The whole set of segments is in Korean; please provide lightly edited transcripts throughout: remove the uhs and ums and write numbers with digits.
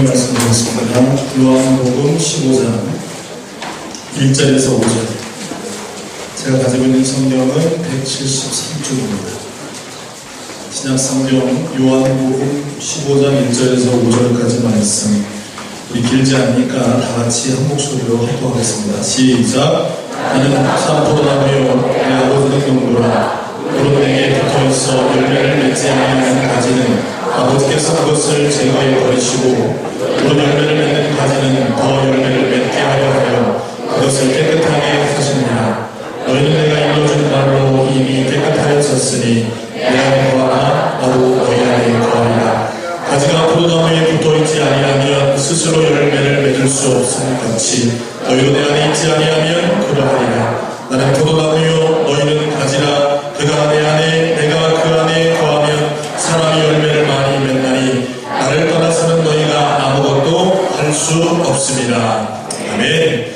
말씀드리겠습니다. 요한복음 15장 1절에서 5절. 제가 가지고 있는 성경은 173쪽입니다. 신약성경 요한복음 15장 1절에서 5절까지 말씀. 우리 길지 않으니까 다 같이 한 목소리로 합독하겠습니다. 시작. 나는 참 포도나무요 내 아버지는 농부라. 무릇 내게 붙어있어 열매를 맺지 아니하는 가지는 아버지께서 그것을 제거해 버리시고 무릇 열매를 맺는 가지는 더 열매를 맺게 하여 그것을 깨끗하게 하시느니라. 너희는 내가 일러준 말로 이미 깨끗하였었으니 내 안에 거하나 나도 너희 안에 거하리라. 가지가 포도나무에 붙어있지 아니하면 스스로 열매를 맺을 수 없음 같이 너희도 내 안에 있지 아니하면 그러하리라. 나는 포도나무요 너희는 가지라. 그가 내 안에 내가 그 안에 거하면 사람이 열매를 많이 맺나니 나를 떠나서는 너희가 아무것도 할 수 없습니다. 아멘.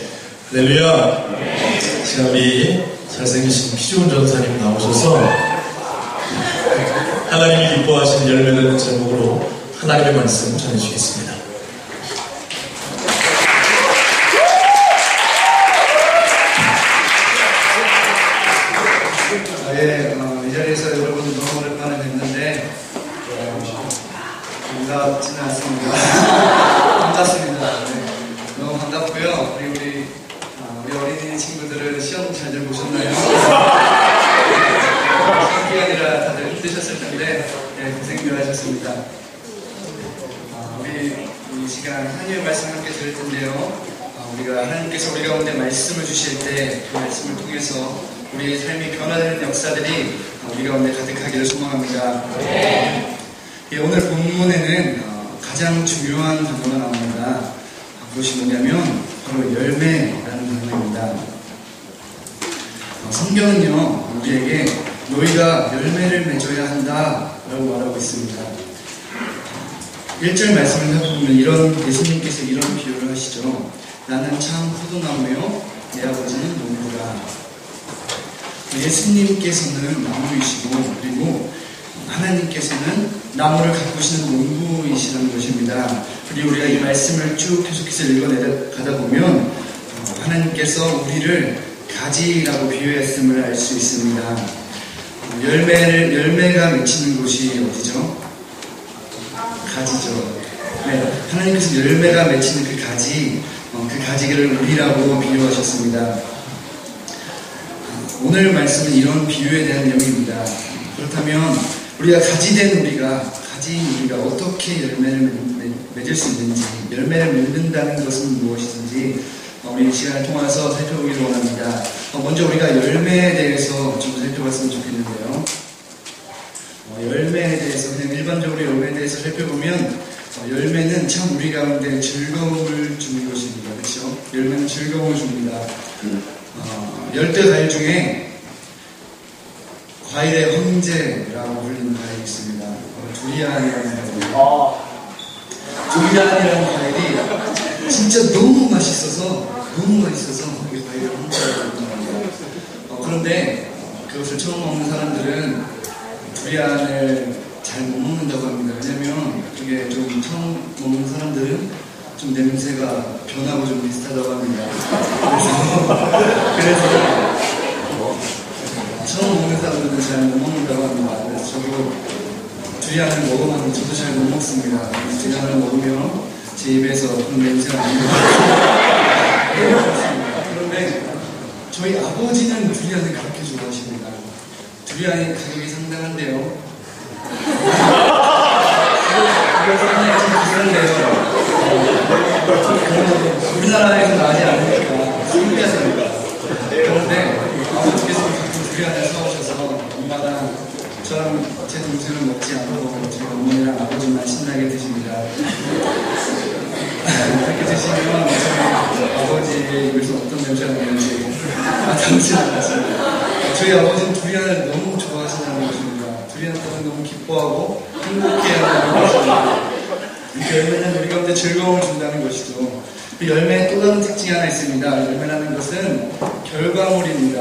할렐루야. 제가 우리 잘생기신 피주훈 전사님 나오셔서 하나님이 기뻐하시는 열매라는 제목으로 하나님의 말씀 전해주겠습니다. 이 자리에서 여러분 너무 오랜만에 뵀는데 반갑지는 않습니다. 반갑습니다. 네. 너무 반갑고요. 우리 어린이 친구들은 시험 잘들 보셨나요? 시험 기간이라 다들 힘드셨을 텐데 고생들 하셨습니다. 우리 이 시간 하나님의 말씀 함께 들을 텐데요. 우리가 하나님께서 우리 가운데 말씀을 주실 때 그 말씀을 통해서 우리의 삶이 변화되는 역사들이 우리 가운데 가득하기를 소망합니다. 오늘 본문에는 가장 중요한 단어가 나옵니다. 그것이 뭐냐면 바로 열매라는 단어입니다. 성경은요 우리에게 너희가 열매를 맺어야 한다 라고 말하고 있습니다. 1절 말씀을 해보면 예수님께서 이런 비유를 하시죠. 나는 참 포도나무요 내 아버지는 농부라. 예수님께서는 나무이시고 그리고 하나님께서는 나무를 가꾸시는 농부이시라는 것입니다. 그리고 우리가 이 말씀을 쭉 계속해서 읽어가다 보면 하나님께서 우리를 가지라고 비유했음을 알 수 있습니다. 열매가 맺히는 곳이 어디죠? 가지죠. 네, 하나님께서 열매가 맺히는 그 가지, 그 가지를 우리라고 비유하셨습니다. 오늘 말씀은 이런 비유에 대한 내용입니다. 그렇다면 우리가 가지된 우리가 어떻게 열매를 맺을 수 있는지, 열매를 맺는다는 것은 무엇이든지 우리 이 시간을 통해서 살펴보기를 원합니다. 먼저 우리가 열매에 대해서 좀 살펴봤으면 좋겠는데요. 열매에 대해서 그냥 일반적으로 열매에 대해서 살펴보면 열매는 참 우리 가운데 즐거움을 주는 것입니다. 그렇죠? 열매는 즐거움을 줍니다. 열대 과일 중에 과일의 황제라고 불리는 과일이 있습니다. 두리안이라는 과일이에요. 두리안이라는 과일이 진짜 너무 맛있어서 이 과일을 황제라고 부릅니다. 그런데 그것을 처음 먹는 사람들은 두리안을 잘 못 먹는다고 합니다. 왜냐면 그게 좀 처음 먹는 사람들은 좀 냄새가 변하고 좀 비슷하다고 합니다. 그래서 처음 먹는 사람들은 잘 못 먹는다고 합니다. 그래서 저도 두리안을 먹어봤는데 저도 잘 못 먹습니다. 두리안을 먹으면 제 입에서 그런 냄새가 안 나요. 그런데 저희 아버지는 두리안을 그렇게 좋아하십니다. 두리안이 가격이 상당한데요. 상당히 좀 비싼데요. 우리나라에서 나지 않으니까 신기하십니다. 그런데 아버지께서 가끔 두리안을 사오셔서 엄마랑 저랑 제 동생은 먹지 않고 저희 어머니랑 아버지만 신나게 드십니다. 그렇게 드시면 저희 아버지의 입에서 어떤 냄새가 나는지 담지는 않습니다. 저희 아버지는 두리안을 너무 좋아하신다는 것입니다. 두리안 때문에 너무 기뻐하고 행복해하는 것입니다. 열매는 우리 가운데 즐거움을 준다는 것이죠. 그 열매의 또 다른 특징이 하나 있습니다. 열매라는 것은 결과물입니다.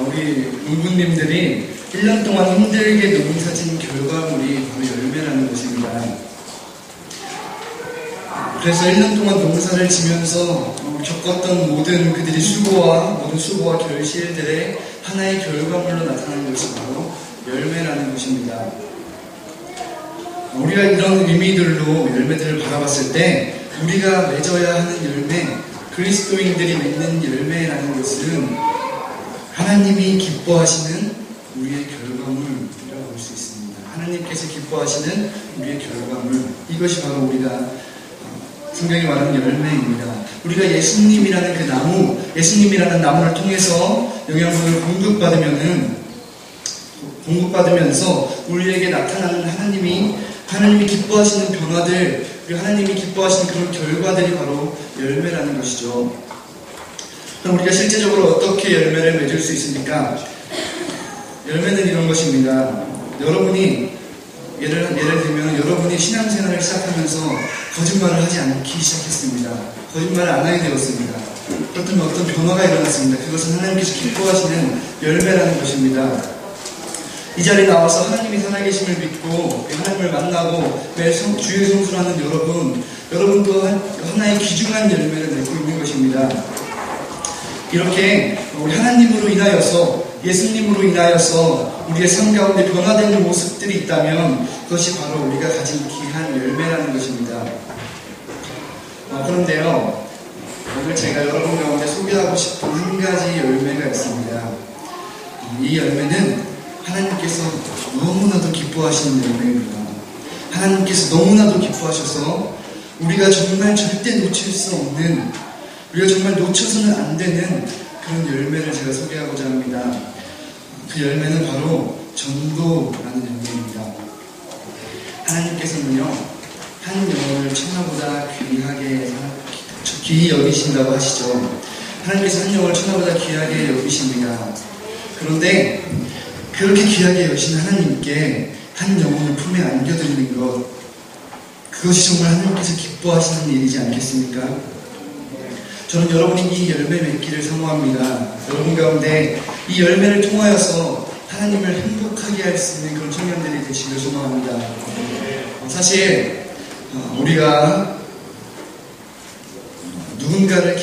우리 농부님들이 1년 동안 힘들게 농사진 결과물이 바로 열매라는 것입니다. 그래서 1년 동안 농사를 지면서 겪었던 모든 그들의 모든 수고와 결실들의 하나의 결과물로 나타나는 것이 바로 열매라는 것입니다. 우리가 이런 의미들로 열매들을 바라봤을 때 우리가 맺어야 하는 열매, 그리스도인들이 맺는 열매라는 것은 하나님이 기뻐하시는 우리의 결과물이라고 볼 수 있습니다. 하나님께서 기뻐하시는 우리의 결과물, 이것이 바로 우리가 성경이 말하는 열매입니다. 우리가 예수님이라는 그 나무, 예수님이라는 나무를 통해서 영양분을 공급받으면서 우리에게 나타나는 하나님이 기뻐하시는 변화들, 그리고 하나님이 기뻐하시는 그런 결과들이 바로 열매라는 것이죠. 그럼 우리가 실제적으로 어떻게 열매를 맺을 수 있습니까? 열매는 이런 것입니다. 예를 들면 여러분이 신앙생활을 시작하면서 거짓말을 하지 않기 시작했습니다. 거짓말을 안 하게 되었습니다. 그렇다면 어떤 변화가 일어났습니다. 그것은 하나님께서 기뻐하시는 열매라는 것입니다. 이 자리에 나와서 하나님이 살아계심을 믿고 하나님을 만나고 매일 주의 성수를 하는 여러분도 하나의 귀중한 열매를 맺고 있는 것입니다. 이렇게 우리 하나님으로 인하여서, 예수님으로 인하여서 우리의 삶 가운데 변화되는 모습들이 있다면 그것이 바로 우리가 가진 귀한 열매라는 것입니다. 그런데요, 오늘 제가 여러분 가운데 소개하고 싶은 한 가지 열매가 있습니다. 이 열매는 하나님께서 너무나도 기뻐하시는 열매입니다. 하나님께서 너무나도 기뻐하셔서 우리가 정말 절대 놓칠 수 없는, 우리가 정말 놓쳐서는 안 되는 그런 열매를 제가 소개하고자 합니다. 그 열매는 바로 전도라는 열매입니다. 하나님께서는요, 한 영혼을 천하보다 귀히 여기신다고 하시죠. 하나님께서 한 영혼을 천하보다 귀하게 여기십니다. 그런데 그렇게 귀하게 여기신 하나님께 한 영혼을 품에 안겨드리는 것, 그것이 정말 하나님께서 기뻐하시는 일이지 않겠습니까? 저는 여러분이 이 열매 맺기를 사모합니다. 여러분 가운데 이 열매를 통하여서 하나님을 행복하게 할 수 있는 그런 청년들이 되시길 소망합니다. 사실 우리가 누군가를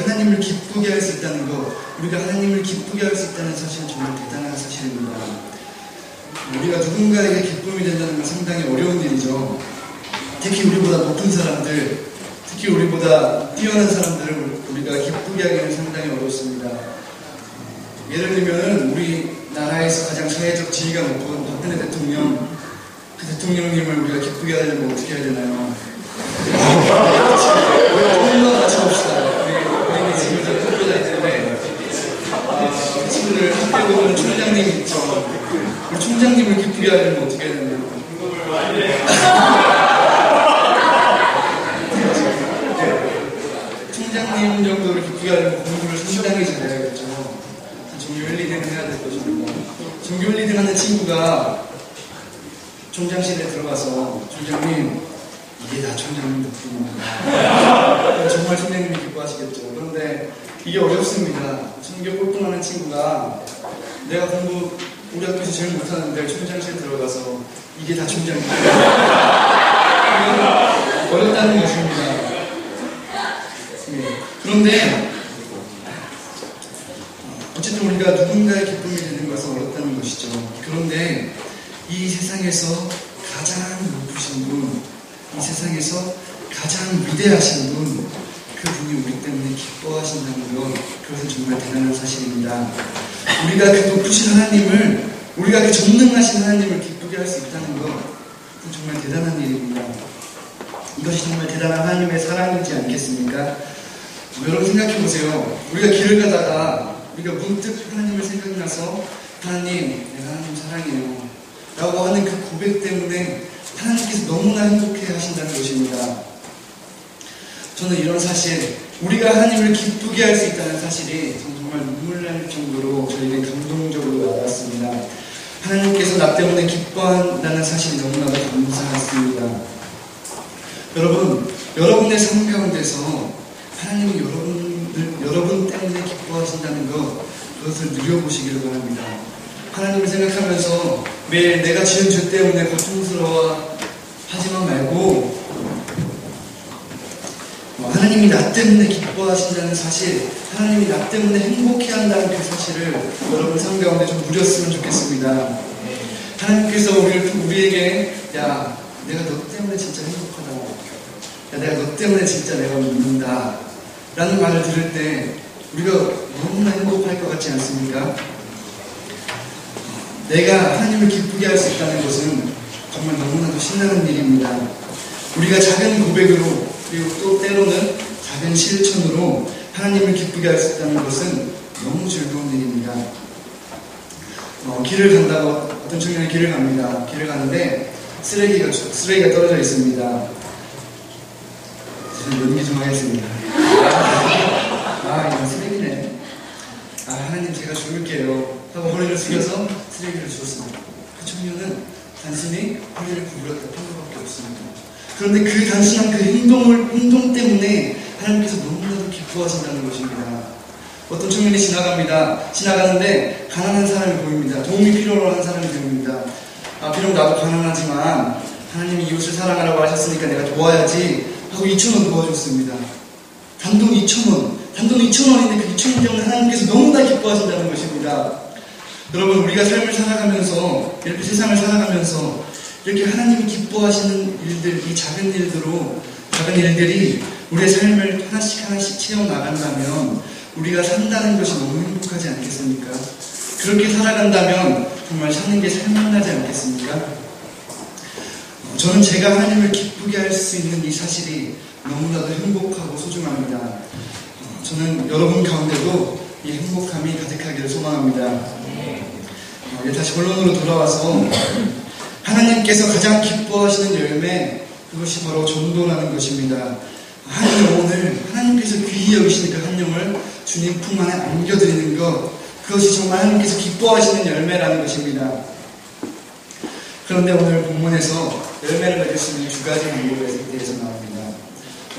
하나님을 기쁘게 할 수 있다는 것, 우리가 하나님을 기쁘게 할 수 있다는 사실은 정말 대단한 사실입니다. 우리가 누군가에게 기쁨이 된다는 건 상당히 어려운 일이죠. 특히 우리보다 높은 사람들, 특히 우리보다 뛰어난 사람들을 우리가 기쁘게 하기는 상당히 어렵습니다. 예를 들면 우리나라에서 가장 사회적 지위가 높은 박근혜 대통령, 그 대통령님을 우리가 기쁘게 하려면 어떻게 해야 되나요? 조금만 같이 봅시다. 우리 지금 학교다 있는데 그 친구들 학교 보면 총장님 있죠. 우리 총장님을 기쁘게 하려면 어떻게 해야 되나요? 총장님 정도를 기쁘게 하려면 공부를 상당히 잘해야겠죠. 종교 1, 2등 해야 될 것입니다. 종교 1, 2등 하는 친구가 총장실에 들어가서 총장님, 이게 다 총장님 덕분입니다. 정말 총장님이 기뻐하시겠죠. 그런데 이게 어렵습니다. 전교 꼴등하는 친구가 내가 공부 우리 학교에서 제일 못하는데 총장실에 들어가서 이게 다 총장님 어렵다는 것입니다. 그런데 어쨌든 우리가 누군가의 기쁨이 되는 것은 어렵다는 것이죠. 그런데 이 세상에서 가장 높으신 분, 이 세상에서 가장 위대하신 분, 그분이 우리 때문에 기뻐하신다는 것, 그것은 정말 대단한 사실입니다. 우리가 그 높으신 하나님을, 우리가 그 전능하신 하나님을 기쁘게 할 수 있다는 것, 그건 정말 대단한 일입니다. 이것이 정말 대단한 하나님의 사랑이지 않겠습니까? 여러분 생각해 보세요. 우리가 길을 가다가 우리가 문득 하나님을 생각나서 하나님, 내가 하나님 사랑해요 라고 하는 그 고백 때문에 하나님께서 너무나 행복해 하신다는 것입니다. 저는 이런 사실, 우리가 하나님을 기쁘게 할 수 있다는 사실이 정말 눈물 날 정도로 저에게 감동적으로 와닿았습니다. 하나님께서 나 때문에 기뻐한다는 사실이 너무나도 감사했습니다. 여러분의 삶 가운데서 하나님이 여러분 때문에 기뻐하신다는 것, 그것을 누려보시기를 바랍니다. 하나님을 생각하면서 매일 내가 지은 죄 때문에 고통스러워 하지만 말고 하나님이 나 때문에 기뻐하신다는 사실, 하나님이 나 때문에 행복해한다는 그 사실을 여러분 삶 가운데 좀 누렸으면 좋겠습니다. 하나님께서 우리에게 야, 내가 너 때문에 진짜 행복하다. 야, 내가 너 때문에 진짜 내가 믿는다. 라는 말을 들을 때 우리가 너무나 행복할 것 같지 않습니까? 내가 하나님을 기쁘게 할 수 있다는 것은 정말 너무나도 신나는 일입니다. 우리가 작은 고백으로 그리고 또 때로는 작은 실천으로 하나님을 기쁘게 할 수 있다는 것은 너무 즐거운 일입니다. 길을 간다고 어떤 청년이 길을 갑니다. 길을 가는데 쓰레기가 떨어져 있습니다. 저는 연기 좀 하겠습니다. 이건 쓰레기네. 하나님 제가 죽을게요 하고 허리를 숙여서 쓰레기를 주었습니다. 그 청년은 단순히 허리를 구부렸다 평소밖에 없습니다. 그런데 그 단순한 그 행동 때문에 하나님께서 너무나도 기뻐하신다는 것입니다. 어떤 청년이 지나가는데 가난한 사람이 보입니다. 도움이 필요로 하는 사람이 보입니다. 비록 나도 가난하지만 하나님이 이웃을 사랑하라고 하셨으니까 내가 도와야지 하고 2,000원 도와줬습니다. 단돈 2,000원인데 그 2,000원 때문에 하나님께서 너무나 기뻐하신다는 것입니다. 여러분, 우리가 삶을 살아가면서, 이렇게 세상을 살아가면서 이렇게 하나님이 기뻐하시는 일들, 이 작은 일들이 우리의 삶을 하나씩 채워나간다면 우리가 산다는 것이 너무 행복하지 않겠습니까? 그렇게 살아간다면 정말 사는 게 살만하지 않겠습니까? 저는 제가 하나님을 기쁘게 할 수 있는 이 사실이 너무나도 행복하고 소중합니다. 저는 여러분 가운데도 이 행복함이 가득하기를 소망합니다. 다시 본론으로 돌아와서 하나님께서 가장 기뻐하시는 열매, 그것이 바로 전도라는 것입니다. 하나님께서 귀히 여기시는 그 한 영을 주님 품 안에 안겨드리는 것, 그것이 정말 하나님께서 기뻐하시는 열매라는 것입니다. 그런데 오늘 본문에서 열매를 맺을 수 있는 두 가지 방법에 대해서 나옵니다.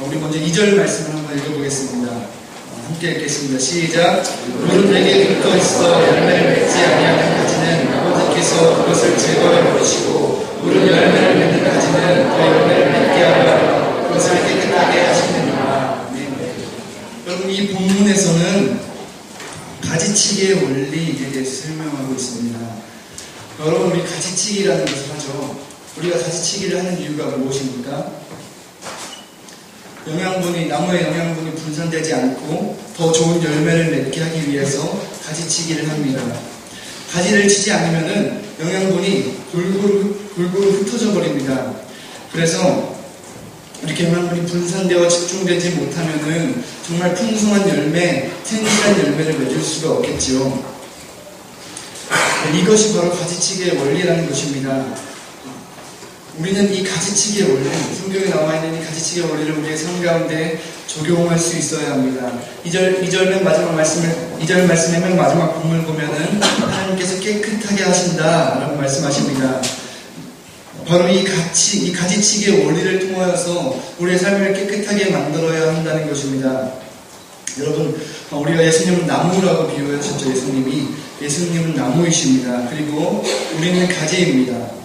우리 먼저 2절 말씀을 한번 읽어보겠습니다. 함께 읽겠습니다. 시작. 물은 내게 붙어 있어 열매를 맺지 아니하는 가지는 아버지께서 그것을 제거해 버리시고, 물은 열매를 맺는 가지는 더 열매를 맺게 하려 그것을 깨끗하게 하시느니라. 여러분, 이 본문에서는 가지치기의 원리에 대해서 설명하고 있습니다. 여러분, 우리 가지치기라는 것을 하죠. 우리가 가지치기를 하는 이유가 무엇입니까? 나무의 영양분이 분산되지 않고 더 좋은 열매를 맺게 하기 위해서 가지치기를 합니다. 가지를 치지 않으면은 영양분이 골고루 흩어져 버립니다. 그래서 이렇게 영양분이 분산되어 집중되지 못하면은 정말 풍성한 열매, 튼실한 열매를 맺을 수가 없겠지요. 이것이 바로 가지치기의 원리라는 것입니다. 우리는 이 가지치기의 원리, 성경에 나와 있는 이 가지치기의 원리를 우리의 삶 가운데 적용할 수 있어야 합니다. 2절 맨 마지막 부분을 보면은 하나님께서 깨끗하게 하신다라고 말씀하십니다. 바로 이 가지치기의 원리를 통하여서 우리의 삶을 깨끗하게 만들어야 한다는 것입니다. 여러분, 우리가 예수님은 나무라고 비유하셨죠. 예수님은 나무이십니다. 그리고 우리는 가지입니다.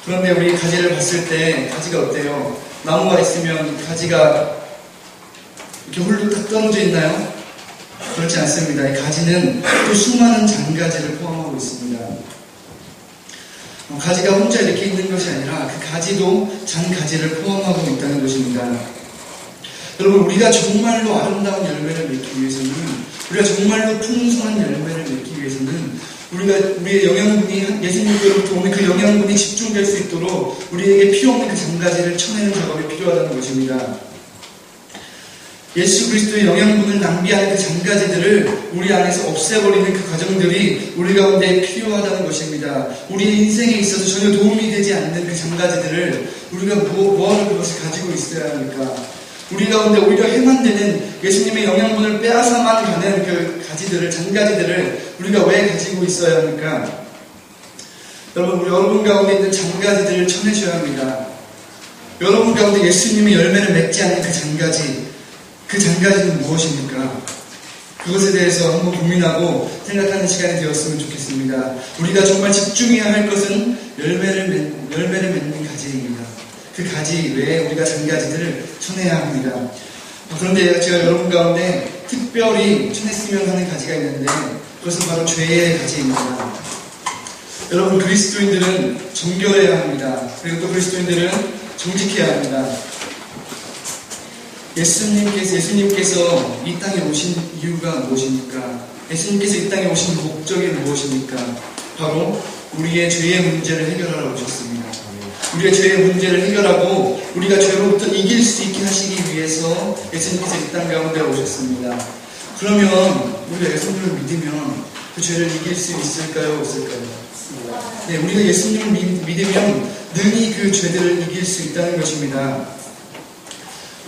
그런데 우리 가지를 봤을 때 가지가 어때요? 나무가 있으면 가지가 이렇게 홀로 딱 떨어져 있나요? 그렇지 않습니다. 이 가지는 또 수많은 잔가지를 포함하고 있습니다. 가지가 혼자 이렇게 있는 것이 아니라 그 가지도 잔가지를 포함하고 있다는 것입니다. 여러분, 우리가 정말로 아름다운 열매를 맺기 위해서는, 우리가 정말로 풍성한 열매를 맺기 위해서는 우리의 영양분이, 예수님께로부터 오는 그 영양분이 집중될 수 있도록 우리에게 필요 없는 그 잔가지를 쳐내는 작업이 필요하다는 것입니다. 예수 그리스도의 영양분을 낭비하는 그 잔가지들을 우리 안에서 없애버리는 그 과정들이 우리 가운데 필요하다는 것입니다. 우리의 인생에 있어서 전혀 도움이 되지 않는 그 잔가지들을 우리가 뭐하러 그것을 가지고 있어야 합니까? 우리 가운데 오히려 해만 되는 예수님의 영양분을 빼앗아만 가는 그 가지들을, 잔가지들을 우리가 왜 가지고 있어야 합니까? 여러분 가운데 있는 잔가지들을 쳐내셔야 합니다. 여러분 가운데 예수님의 열매를 맺지 않는 그 잔가지는 무엇입니까? 그것에 대해서 한번 고민하고 생각하는 시간이 되었으면 좋겠습니다. 우리가 정말 집중해야 할 것은 열매를 맺는 가지입니다. 그 가지 외에 우리가 잔가지들을 쳐내야 합니다. 그런데 제가 여러분 가운데 특별히 전했으면 하는 가지가 있는데 그것은 바로 죄의 가지입니다. 여러분, 그리스도인들은 정결해야 합니다. 그리고 또 그리스도인들은 정직해야 합니다. 예수님께서 이 땅에 오신 이유가 무엇입니까? 예수님께서 이 땅에 오신 목적이 무엇입니까? 바로 우리의 죄의 문제를 해결하러 오셨습니다. 우리의 죄의 문제를 해결하고 우리가 죄로부터 이길 수 있게 하시기 위해서 예수님께서 이 땅 가운데 오셨습니다. 그러면 우리가 예수님을 믿으면 그 죄를 이길 수 있을까요? 없을까요? 네, 우리가 예수님을 믿으면 능히 그 죄들을 이길 수 있다는 것입니다.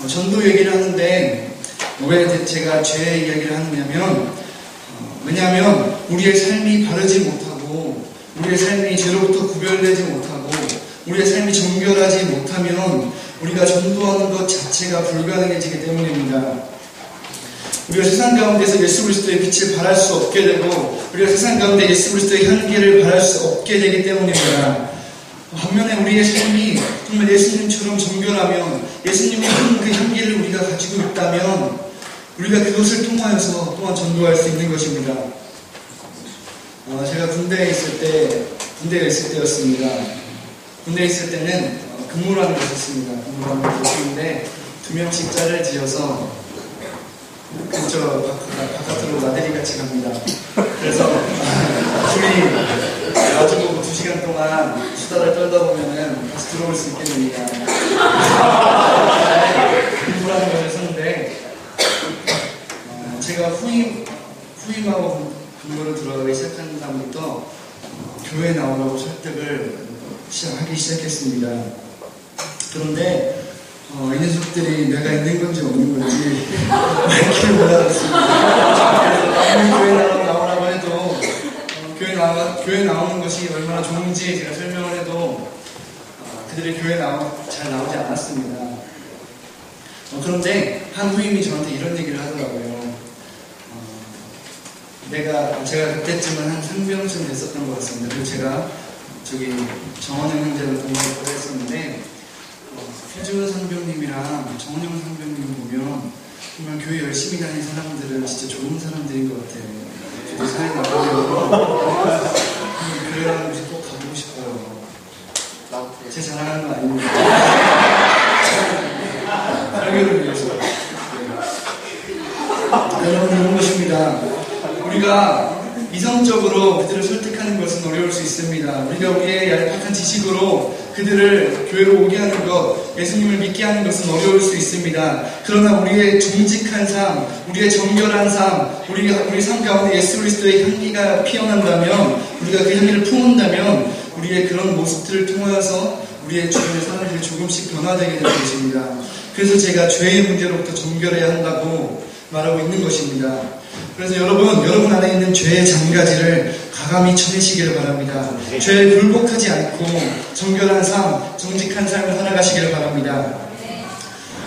전도 얘기를 하는데 왜 제가 죄의 이야기를 하느냐면 왜냐하면 우리의 삶이 바르지 못하고 우리의 삶이 죄로부터 구별되지 못하고 우리의 삶이 정결하지 못하면 우리가 전도하는 것 자체가 불가능해지기 때문입니다. 우리가 세상 가운데서 예수 그리스도의 빛을 발할 수 없게 되고 우리가 세상 가운데 예수 그리스도의 향기를 발할 수 없게 되기 때문입니다. 반면에 우리의 삶이 정말 예수님처럼 정결하면 예수님의 그 향기를 우리가 가지고 있다면 우리가 그것을 통하여서 또한 전도할 수 있는 것입니다. 제가 군대에 있을 때였습니다. 군대에 있을 때는 근무라는 것이 있습니다. 근무라는 것이 있는데 2명씩 짤을 지어서 근처 바깥으로 나들이 같이 갑니다. 그래서 둘이 마주보고 2시간 동안 수다를 떨다 보면은 다시 들어올 수 있게 됩니다. 근무라는 것을 썼는데 제가 후임하고 근무를 들어가기 시작한 다음부터 교회 나오라고 설득을 하기 시작했습니다. 그런데 이 녀석들이 내가 있는 건지 없는 건지 밝히를 몰랐습니다. 그래서 교회 나오라고 해도 교회 나오는 것이 얼마나 좋은지 제가 설명을 해도 그들이 교회 잘 나오지 않았습니다. 그런데 한 후임이 저한테 이런 얘기를 하더라고요. 제가 그때쯤은 한 상병쯤 됐었던 것 같습니다. 그리고 제가 정원영 형제를 동료를 했었는데 표준 상병님이랑 정원영 상병님 보면 정말 교회 열심히 다니는 사람들은 진짜 좋은 사람들인 것 같아요. 저도 사회 나가려고 교회라는 곳에 꼭 가보고 싶어요. 제 자랑하는 거 아닙니다. 설교를 위해서. 여러분, 이런 것입니다. 우리가 이성적으로 그들을 설득하는 것은 어려울 수 있습니다. 우리가 우리의 얄팍한 지식으로 그들을 교회로 오게 하는 것, 예수님을 믿게 하는 것은 어려울 수 있습니다. 그러나 우리의 정직한 삶, 우리의 정결한 삶, 우리 삶 가운데 예수 그리스도의 향기가 피어난다면, 우리가 그 향기를 품은다면 우리의 그런 모습들을 통하여서 우리의 주변의 삶이 조금씩 변화되게 되는 것입니다. 그래서 제가 죄의 문제로부터 정결해야 한다고 말하고 있는 것입니다. 그래서 여러분 안에 있는 죄의 잔가지를 과감히 쳐내시기를 바랍니다. 죄에 굴복하지 않고 정결한 삶, 정직한 삶을 살아가시기를 바랍니다.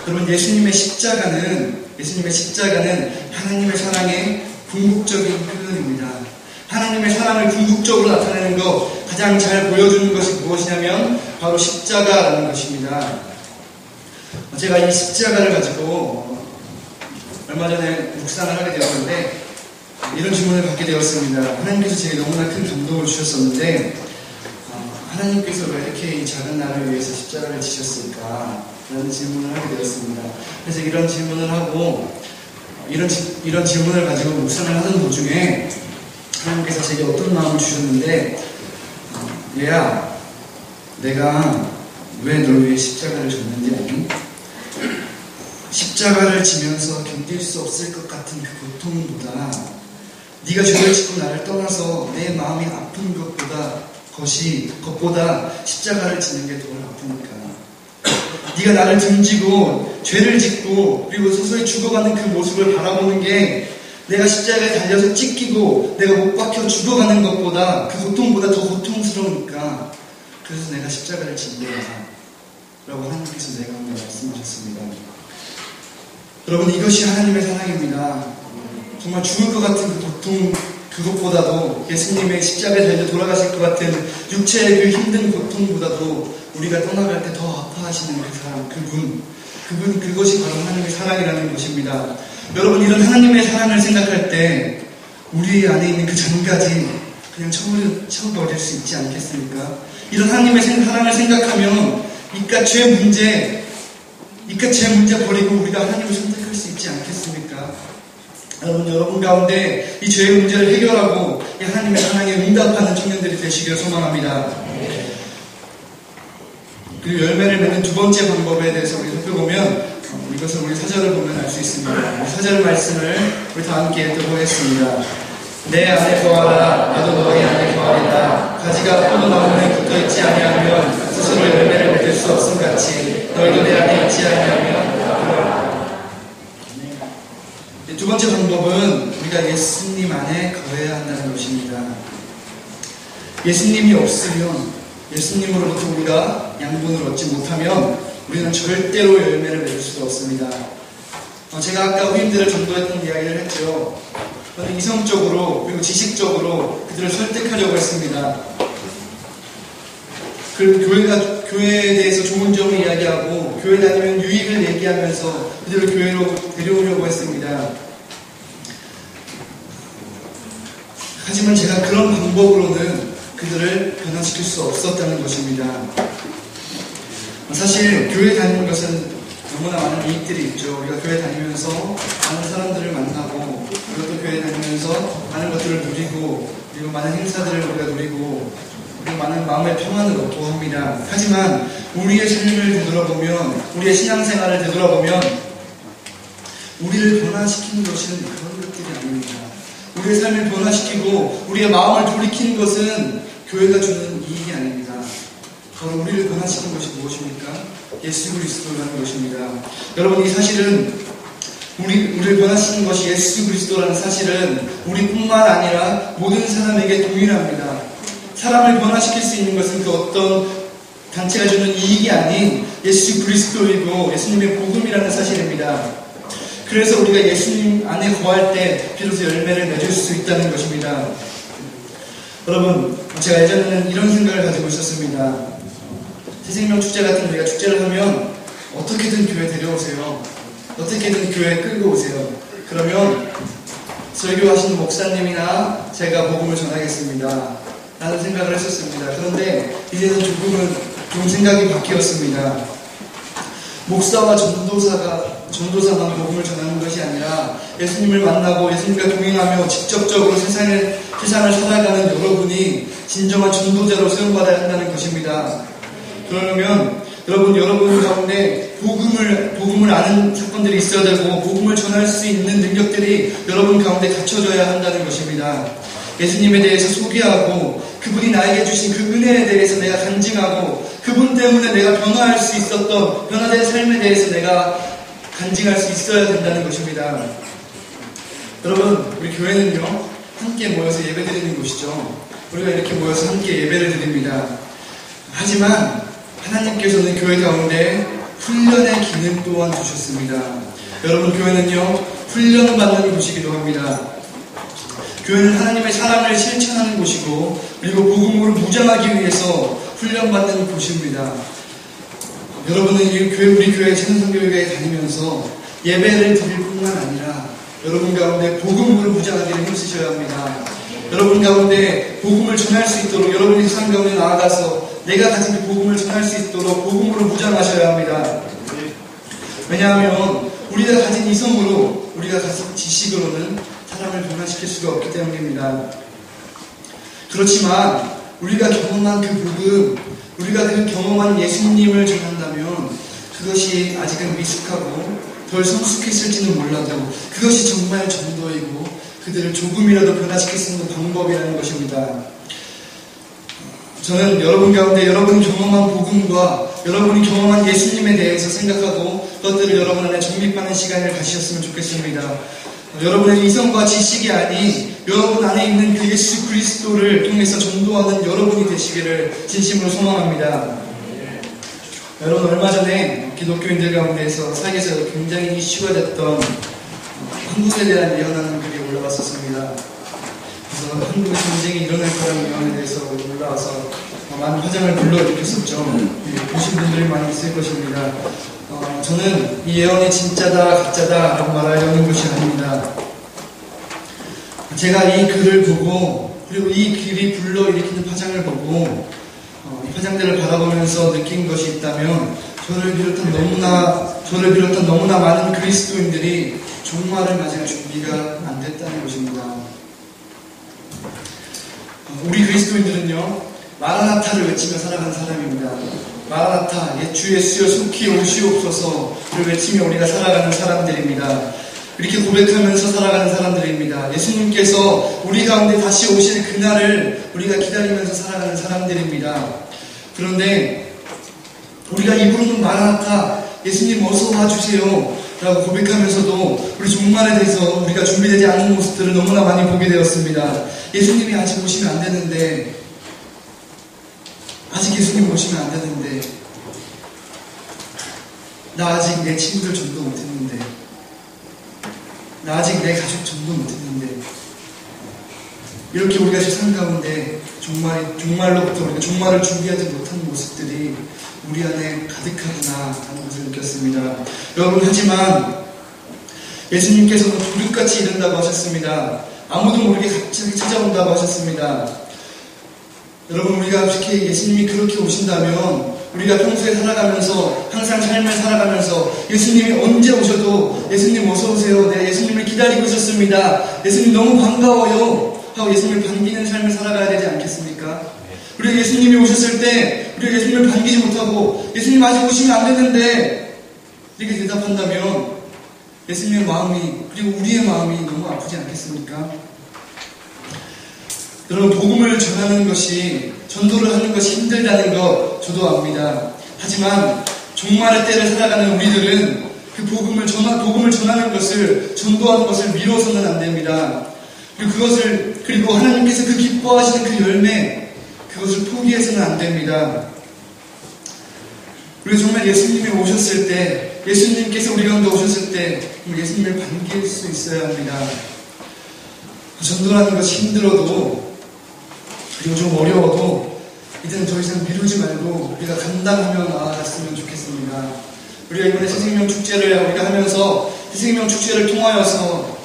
여러분, 예수님의 십자가는 하나님의 사랑의 궁극적인 표현입니다. 하나님의 사랑을 궁극적으로 나타내는 것, 가장 잘 보여주는 것이 무엇이냐면 바로 십자가라는 것입니다. 제가 이 십자가를 가지고 얼마 전에 묵상을 하게 되었는데 이런 질문을 받게 되었습니다. 하나님께서 제게 너무나 큰 감동을 주셨었는데 하나님께서 왜 이렇게 이 작은 나를 위해서 십자가를 지셨을까? 라는 질문을 하게 되었습니다. 그래서 이런 질문을 하고 이런 질문을 가지고 묵상을 하는 도중에 하나님께서 제게 어떤 마음을 주셨는데 얘야, 내가 왜 널 위해 십자가를 졌는지 아니? 십자가를 지면서 견딜 수 없을 것 같은 그 고통보다 네가 죄를 짓고 나를 떠나서 내 마음이 아픈 것보다 십자가를 지는 게 더 아프니까. 네가 나를 등지고 죄를 짓고 그리고 서서히 죽어가는 그 모습을 바라보는 게 내가 십자가에 달려서 찢기고 내가 못 박혀 죽어가는 것보다 그 고통보다 더 고통스러우니까 그래서 내가 십자가를 진 거야 라고 하나님께서 내 가운데 말씀하셨습니다. 여러분, 이것이 하나님의 사랑입니다. 정말 죽을 것 같은 그 고통, 그것보다도 예수님의 십자가에 달려 돌아가실 것 같은 육체의 그 힘든 고통보다도 우리가 떠나갈 때 더 아파하시는 그 사람, 그분, 그것이 바로 하나님의 사랑이라는 것입니다. 여러분, 이런 하나님의 사랑을 생각할 때 우리 안에 있는 그 잔가지 그냥 쳐버릴 수 있지 않겠습니까? 이런 하나님의 사랑을 생각하면 이깟 죄 문제 버리고 우리가 하나님을 선택할 수 있지 않겠습니까? 여러분 가운데 이 죄의 문제를 해결하고 이 하나님의 사랑에 응답하는 청년들이 되시기를 소망합니다. 그리고 열매를 맺는 두 번째 방법에 대해서 우리 살펴보면 이것을 우리 사절을 보면 알 수 있습니다. 사절 말씀을 우리 다 함께 읽어보겠습니다. 내 안에 거하라, 나도 너희 안에 거하리라. 가지가 포도나무에 붙어있지 아니하면 스스로 열매를 맺을 수 없음같이 너희도 내 안에 있지 아니하면 두 번째 방법은 우리가 예수님 안에 거해야 한다는 것입니다. 예수님이 없으면, 예수님으로부터 우리가 양분을 얻지 못하면 우리는 절대로 열매를 맺을 수가 없습니다. 제가 아까 후임들을 전도했던 이야기를 했죠. 저는 이성적으로 그리고 지식적으로 그들을 설득하려고 했습니다. 그리고 교회에 대해서 좋은 점을 이야기하고 교회 다니면 유익을 얘기하면서 그들을 교회로 데려오려고 했습니다. 하지만 제가 그런 방법으로는 그들을 변화시킬 수 없었다는 것입니다. 사실 교회 다니는 것은 너무나 많은 이익들이 있죠. 우리가 교회 다니면서 많은 사람들을 만나고, 그리고 또 교회 다니면서 많은 것들을 누리고, 그리고 많은 행사들을 우리가 누리고, 그리고 많은 마음의 평안을 얻고 합니다. 하지만 우리의 삶을 되돌아보면, 우리의 신앙생활을 되돌아보면 우리를 변화시키는 것은 그런 것들이 아닙니다. 우리의 삶을 변화시키고 우리의 마음을 돌이키는 것은 교회가 주는 이익이 아닙니다. 바로 우리를 변화시키는 것이 무엇입니까? 예수 그리스도라는 것입니다. 여러분, 이 사실은 우리를 변화시키는 것이 예수 그리스도라는 사실은 우리뿐만 아니라 모든 사람에게 동일합니다. 사람을 변화시킬 수 있는 것은 그 어떤 단체가 주는 이익이 아닌 예수 그리스도이고 예수님의 복음이라는 사실입니다. 그래서 우리가 예수님 안에 거할 때 비로소 열매를 맺을 수 있다는 것입니다. 여러분, 제가 예전에는 이런 생각을 가지고 있었습니다. 새생명 축제 같은 우리가 축제를 하면 어떻게든 교회 데려오세요. 어떻게든 교회에 끌고 오세요. 그러면 설교하시는 목사님이나 제가 복음을 전하겠습니다 라는 생각을 했었습니다. 그런데 이제는 조금 생각이 바뀌었습니다. 목사와 전도사만 복음을 전하는 것이 아니라 예수님을 만나고 예수님과 동행하며 직접적으로 세상을 살아가는 여러분이 진정한 전도자로 수용받아야 한다는 것입니다. 그러려면 여러분 가운데 복음을 아는 사건들이 있어야 되고 복음을 전할 수 있는 능력들이 여러분 가운데 갖춰져야 한다는 것입니다. 예수님에 대해서 소개하고 그분이 나에게 주신 그 은혜에 대해서 내가 간증하고 그분 때문에 내가 변화할 수 있었던 변화된 삶에 대해서 내가 간증할 수 있어야 된다는 것입니다. 여러분, 우리 교회는요 함께 모여서 예배드리는 곳이죠. 우리가 이렇게 모여서 함께 예배를 드립니다. 하지만 하나님께서는 교회 가운데 훈련의 기능 또한 주셨습니다. 여러분, 교회는요 훈련받는 곳이기도 합니다. 교회는 하나님의 사랑을 실천하는 곳이고 그리고 복음으로 무장하기 위해서 훈련받는 곳입니다. 여러분은 우리 교회 찬송교회에 다니면서 예배를 드릴 뿐만 아니라 여러분 가운데 복음으로 무장하기를 힘쓰셔야 합니다. 여러분 가운데 복음을 전할 수 있도록 여러분이 세상 가운데 나아가서 내가 가진 그 복음을 전할 수 있도록 복음으로 무장하셔야 합니다. 왜냐하면 우리가 가진 이성으로 우리가 가진 지식으로는 사람을 변화시킬 수가 없기 때문입니다. 그렇지만 우리가 경험한 그 복음, 우리가 그 경험한 예수님을 전한다면 그것이 아직은 미숙하고 덜 성숙했을지는 몰라도 그것이 정말 전도이고 그들을 조금이라도 변화시킬 수 있는 방법이라는 것입니다. 저는 여러분 가운데 여러분이 경험한 복음과 여러분이 경험한 예수님에 대해서 생각하고 그것들을 여러분 안에 정립하는 시간을 가지셨으면 좋겠습니다. 여러분의 이성과 지식이 아닌 여러분 안에 있는 그 예수 그리스도를 통해서 전도하는 여러분이 되시기를 진심으로 소망합니다. 여러분, 얼마 전에 기독교인들 가운데서 사회에서 굉장히 이슈가 됐던 한국에 대한 예언하는 글이 올라왔었습니다. 그래서 한국의 전쟁이 일어날 거라는 예언에 대해서 올라와서 많은 화장을 불러일으켰었죠. 보신 분들이 많이 있을 것입니다. 저는 이 예언이 진짜다 가짜다 라고 말하려는 것이 아닙니다. 제가 이 글을 보고 그리고 이 글이 불러일으키는 파장을 보고 이 파장들을 바라보면서 느낀 것이 있다면 저를 비롯한 너무나 많은 그리스도인들이 종말을 맞이할 준비가 안 됐다는 것입니다. 우리 그리스도인들은요, 마라나타를 외치며 살아가는 사람입니다. 마라나타, 주 예수여 속히 오시옵소서를 외치며 우리가 살아가는 사람들입니다. 이렇게 고백하면서 살아가는 사람들입니다. 예수님께서 우리 가운데 다시 오실 그날을 우리가 기다리면서 살아가는 사람들입니다. 그런데 우리가 입으로는 마라나타, 예수님 어서 와주세요 라고 고백하면서도 우리 종말에 대해서 우리가 준비되지 않은 모습들을 너무나 많이 보게 되었습니다. 예수님이 아직 오시면 안 되는데, 아직 예수님 오시면 안 되는데, 나 아직 내 친구들 전도 못했는데, 나 아직 내 가족 전도 못했는데, 이렇게 우리가 세상 가운데 종말로부터 우리가 종말을 준비하지 못한 모습들이 우리 안에 가득하구나 하는 것을 느꼈습니다. 여러분, 하지만 예수님께서는 도둑같이 이른다고 하셨습니다. 아무도 모르게 갑자기 찾아온다고 하셨습니다. 여러분, 우리가 이렇게 예수님이 그렇게 오신다면 우리가 평소에 살아가면서 항상 삶을 살아가면서 예수님이 언제 오셔도 예수님 어서 오세요, 내가 예수님을 기다리고 있었습니다, 예수님 너무 반가워요 하고 예수님을 반기는 삶을 살아가야 되지 않겠습니까? 우리가 예수님이 오셨을 때 우리가 예수님을 반기지 못하고 예수님 아직 오시면 안 되는데 이렇게 대답한다면 예수님의 마음이, 그리고 우리의 마음이 너무 아프지 않겠습니까? 여러분, 복음을 전하는 것이, 전도를 하는 것이 힘들다는 거 저도 압니다. 하지만 종말의 때를 살아가는 우리들은 그 복음을 전하는 것을, 전도하는 것을 미뤄서는 안 됩니다. 그리고 하나님께서 그 기뻐하시는 그 열매, 그것을 포기해서는 안 됩니다. 그리고 정말 예수님이 오셨을 때, 예수님께서 우리 가운데 오셨을 때 예수님을 반길 수 있어야 합니다. 전도라는 것이 힘들어도, 그리고 좀 어려워도 이제는 더 이상 미루지 말고 우리가 감당하며 나아갔으면 좋겠습니다. 우리가 이번에 새생명 축제를 우리가 하면서 새생명 축제를 통하여서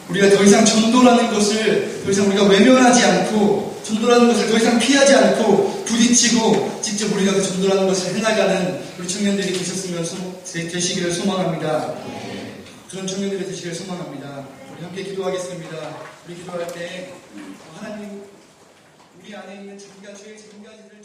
우리가 더 이상 전도라는 것을 더 이상 우리가 외면하지 않고, 전도라는 것을 더 이상 피하지 않고 부딪히고 직접 우리가 그 전도라는 것을 해나가는 우리 청년들이 되시기를 소망합니다. 그런 청년들이 되시기를 소망합니다. 우리 함께 기도하겠습니다. 우리 기도할 때 하나님, 우리 안에 있는 죄의 장가지를